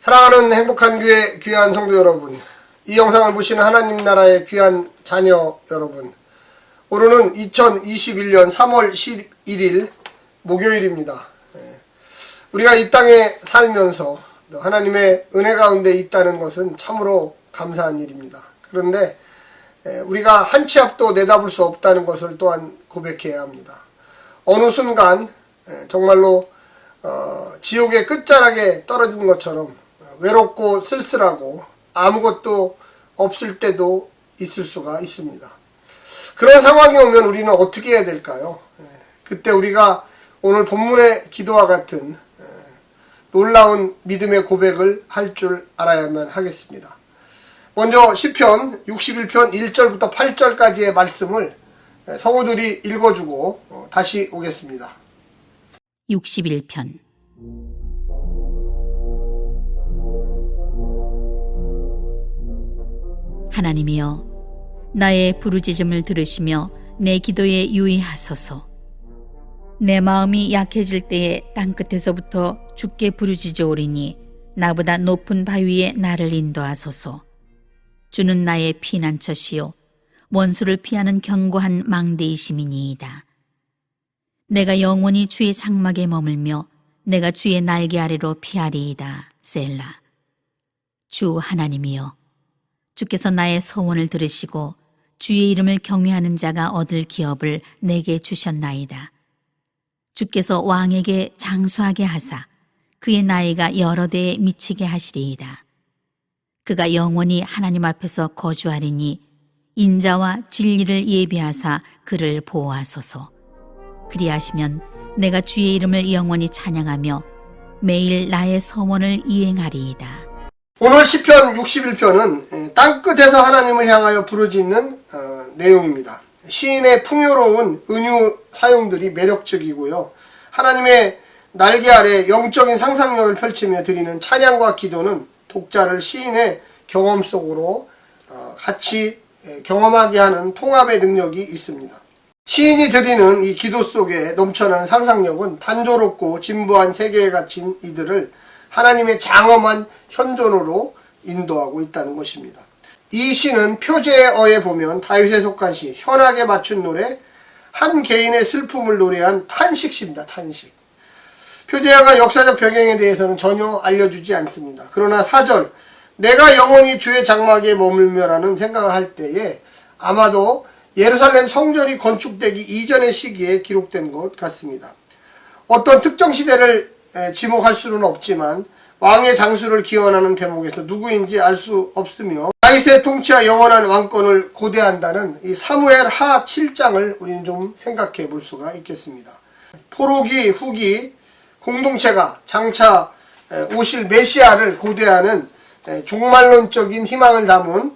사랑하는 행복한 교회 귀한 성도 여러분, 이 영상을 보시는 하나님 나라의 귀한 자녀 여러분, 오늘은 2021년 3월 11일 목요일입니다. 우리가 이 땅에 살면서 하나님의 은혜 가운데 있다는 것은 참으로 감사한 일입니다. 그런데 우리가 한 치 앞도 내다볼 수 없다는 것을 또한 고백해야 합니다. 어느 순간 정말로 지옥의 끝자락에 떨어진 것처럼 외롭고 쓸쓸하고 아무것도 없을 때도 있을 수가 있습니다. 그런 상황이 오면 우리는 어떻게 해야 될까요? 그때 우리가 오늘 본문의 기도와 같은 놀라운 믿음의 고백을 할 줄 알아야만 하겠습니다. 먼저 시편 61편 1절부터 8절까지의 말씀을 성우들이 읽어주고 다시 오겠습니다. 61편 하나님이여, 나의 부르짖음을 들으시며 내 기도에 유의하소서. 내 마음이 약해질 때에 땅끝에서부터 주께 부르짖어오리니 나보다 높은 바위에 나를 인도하소서. 주는 나의 피난처시요 원수를 피하는 견고한 망대이심이니이다. 내가 영원히 주의 장막에 머물며 내가 주의 날개 아래로 피하리이다. 셀라. 주 하나님이여, 주께서 나의 서원을 들으시고 주의 이름을 경외하는 자가 얻을 기업을 내게 주셨나이다. 주께서 왕에게 장수하게 하사 그의 나이가 여러 대에 미치게 하시리이다. 그가 영원히 하나님 앞에서 거주하리니 인자와 진리를 예비하사 그를 보호하소서. 그리하시면 내가 주의 이름을 영원히 찬양하며 매일 나의 서원을 이행하리이다. 오늘 시편 61편은 땅끝에서 하나님을 향하여 부르짖는 내용입니다. 시인의 풍요로운 은유 사용들이 매력적이고요. 하나님의 날개 아래 영적인 상상력을 펼치며 드리는 찬양과 기도는 독자를 시인의 경험 속으로 같이 경험하게 하는 통합의 능력이 있습니다. 시인이 드리는 이 기도 속에 넘쳐나는 상상력은 단조롭고 진부한 세계에 갇힌 이들을 하나님의 장엄한 현존으로 인도하고 있다는 것입니다. 이 시는 표제어에 보면 다윗에 속한 시, 현악에 맞춘 노래, 한 개인의 슬픔을 노래한 탄식시입니다. 탄식. 표제어가 역사적 배경에 대해서는 전혀 알려주지 않습니다. 그러나 4절, 내가 영원히 주의 장막에 머물며라는 생각을 할 때에 아마도 예루살렘 성전이 건축되기 이전의 시기에 기록된 것 같습니다. 어떤 특정 시대를 지목할 수는 없지만 왕의 장수를 기원하는 대목에서 누구인지 알 수 없으며 다윗의 통치와 영원한 왕권을 고대한다는 이 사무엘 하 7장을 우리는 좀 생각해 볼 수가 있겠습니다. 포로기 후기 공동체가 장차 오실 메시아를 고대하는 종말론적인 희망을 담은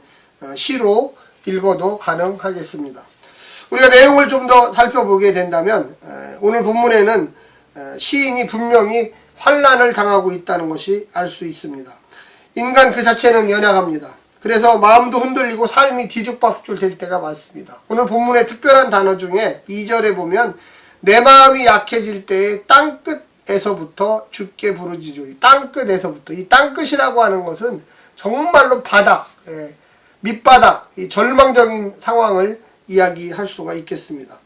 시로 읽어도 가능하겠습니다. 우리가 내용을 좀 더 살펴보게 된다면 오늘 본문에는 시인이 분명히 환난을 당하고 있다는 것이 알 수 있습니다. 인간 그 자체는 연약합니다. 그래서 마음도 흔들리고 삶이 뒤죽박죽 될 때가 많습니다. 오늘 본문의 특별한 단어 중에 2절에 보면 내 마음이 약해질 때에 땅끝에서부터 주께 부르짖으리. 땅끝에서부터. 이 땅끝이라고 하는 것은 정말로 바닥, 밑바닥, 이 절망적인 상황을 이야기할 수가 있겠습니다.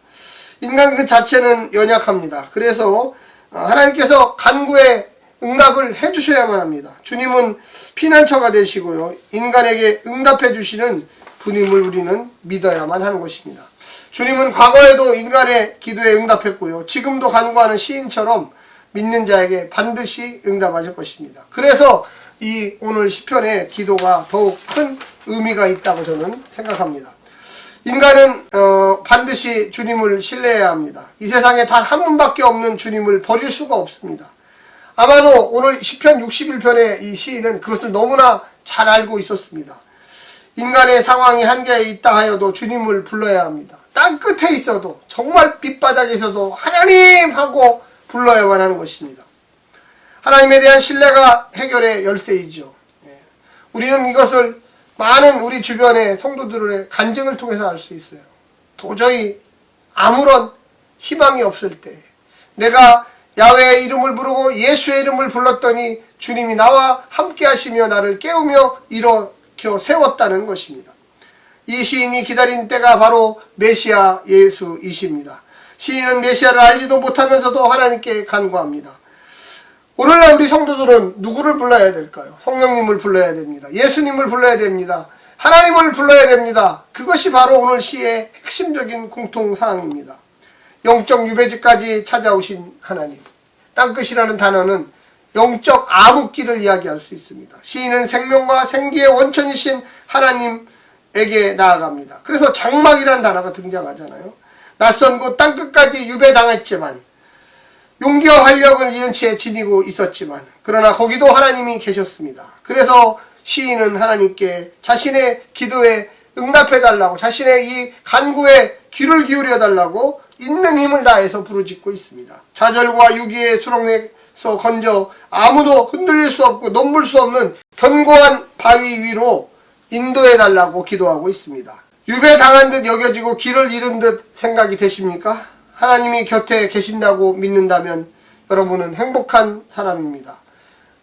인간 그 자체는 연약합니다. 그래서 하나님께서 간구에 응답을 해주셔야만 합니다. 주님은 피난처가 되시고요. 인간에게 응답해 주시는 분임을 우리는 믿어야만 하는 것입니다. 주님은 과거에도 인간의 기도에 응답했고요. 지금도 간구하는 시인처럼 믿는 자에게 반드시 응답하실 것입니다. 그래서 이 오늘 시편의 기도가 더욱 큰 의미가 있다고 저는 생각합니다. 인간은 반드시 주님을 신뢰해야 합니다. 이 세상에 단 한 분밖에 없는 주님을 버릴 수가 없습니다. 아마도 오늘 시편 61편의 이 시인은 그것을 너무나 잘 알고 있었습니다. 인간의 상황이 한계에 있다 하여도 주님을 불러야 합니다. 땅끝에 있어도 정말 밑바닥에 있어도 하나님 하고 불러야만 하는 것입니다. 하나님에 대한 신뢰가 해결의 열쇠이죠. 우리는 이것을 많은 우리 주변의 성도들의 간증을 통해서 알 수 있어요. 도저히 아무런 희망이 없을 때, 내가 야훼의 이름을 부르고 예수의 이름을 불렀더니 주님이 나와 함께 하시며 나를 깨우며 일으켜 세웠다는 것입니다. 이 시인이 기다린 때가 바로 메시아 예수이십니다. 시인은 메시아를 알지도 못하면서도 하나님께 간구합니다. 오늘날 우리 성도들은 누구를 불러야 될까요? 성령님을 불러야 됩니다. 예수님을 불러야 됩니다. 하나님을 불러야 됩니다. 그것이 바로 오늘 시의 핵심적인 공통사항입니다. 영적 유배지까지 찾아오신 하나님. 땅끝이라는 단어는 영적 암흑기를 이야기할 수 있습니다. 시인은 생명과 생기의 원천이신 하나님에게 나아갑니다. 그래서 장막이라는 단어가 등장하잖아요. 낯선 곳 땅끝까지 유배당했지만 용기와 활력을 잃은 채 지니고 있었지만 그러나 거기도 하나님이 계셨습니다. 그래서 시인은 하나님께 자신의 기도에 응답해달라고, 자신의 이 간구에 귀를 기울여달라고 있는 힘을 다해서 부르짖고 있습니다. 좌절과 유기의 수렁에서 건져 아무도 흔들릴 수 없고 넘볼 수 없는 견고한 바위 위로 인도해달라고 기도하고 있습니다. 유배당한 듯 여겨지고 길을 잃은 듯 생각이 되십니까? 하나님이 곁에 계신다고 믿는다면 여러분은 행복한 사람입니다.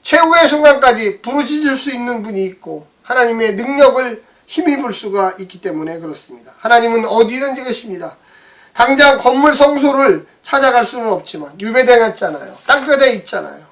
최후의 순간까지 부르짖을 수 있는 분이 있고 하나님의 능력을 힘입을 수가 있기 때문에 그렇습니다. 하나님은 어디든지 계십니다. 당장 건물 성소를 찾아갈 수는 없지만 유배당했잖아요. 땅끝에 있잖아요.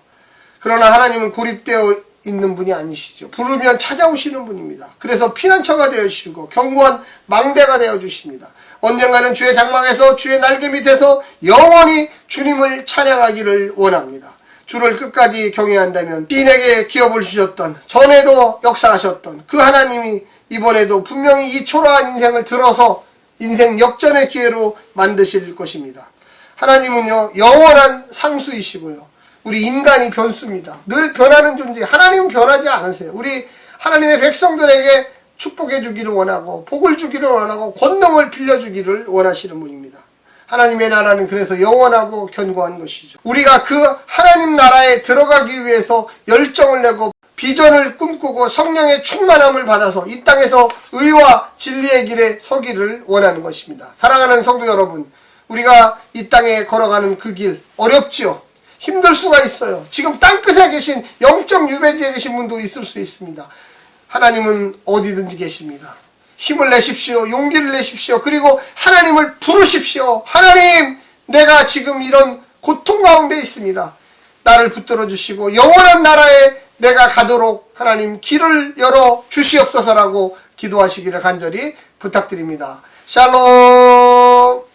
그러나 하나님은 고립되어 있는 분이 아니시죠. 부르면 찾아오시는 분입니다. 그래서 피난처가 되어주시고 견고한 망대가 되어주십니다. 언젠가는 주의 장막에서 주의 날개 밑에서 영원히 주님을 찬양하기를 원합니다. 주를 끝까지 경외한다면 시인에게 기업을 주셨던, 전에도 역사하셨던 그 하나님이 이번에도 분명히 이 초라한 인생을 들어서 인생 역전의 기회로 만드실 것입니다. 하나님은요, 영원한 상수이시고요. 우리 인간이 변수입니다. 늘 변하는 존재. 하나님은 변하지 않으세요. 우리 하나님의 백성들에게 축복해 주기를 원하고 복을 주기를 원하고 권능을 빌려주기를 원하시는 분입니다. 하나님의 나라는 그래서 영원하고 견고한 것이죠. 우리가 그 하나님 나라에 들어가기 위해서 열정을 내고 비전을 꿈꾸고 성령의 충만함을 받아서 이 땅에서 의와 진리의 길에 서기를 원하는 것입니다. 사랑하는 성도 여러분, 우리가 이 땅에 걸어가는 그 길 어렵지요. 힘들 수가 있어요. 지금 땅끝에 계신 영적 유배지에 계신 분도 있을 수 있습니다. 하나님은 어디든지 계십니다. 힘을 내십시오. 용기를 내십시오. 그리고 하나님을 부르십시오. 하나님, 내가 지금 이런 고통 가운데 있습니다. 나를 붙들어 주시고 영원한 나라에 내가 가도록 하나님 길을 열어 주시옵소서라고 기도하시기를 간절히 부탁드립니다. 샬롬.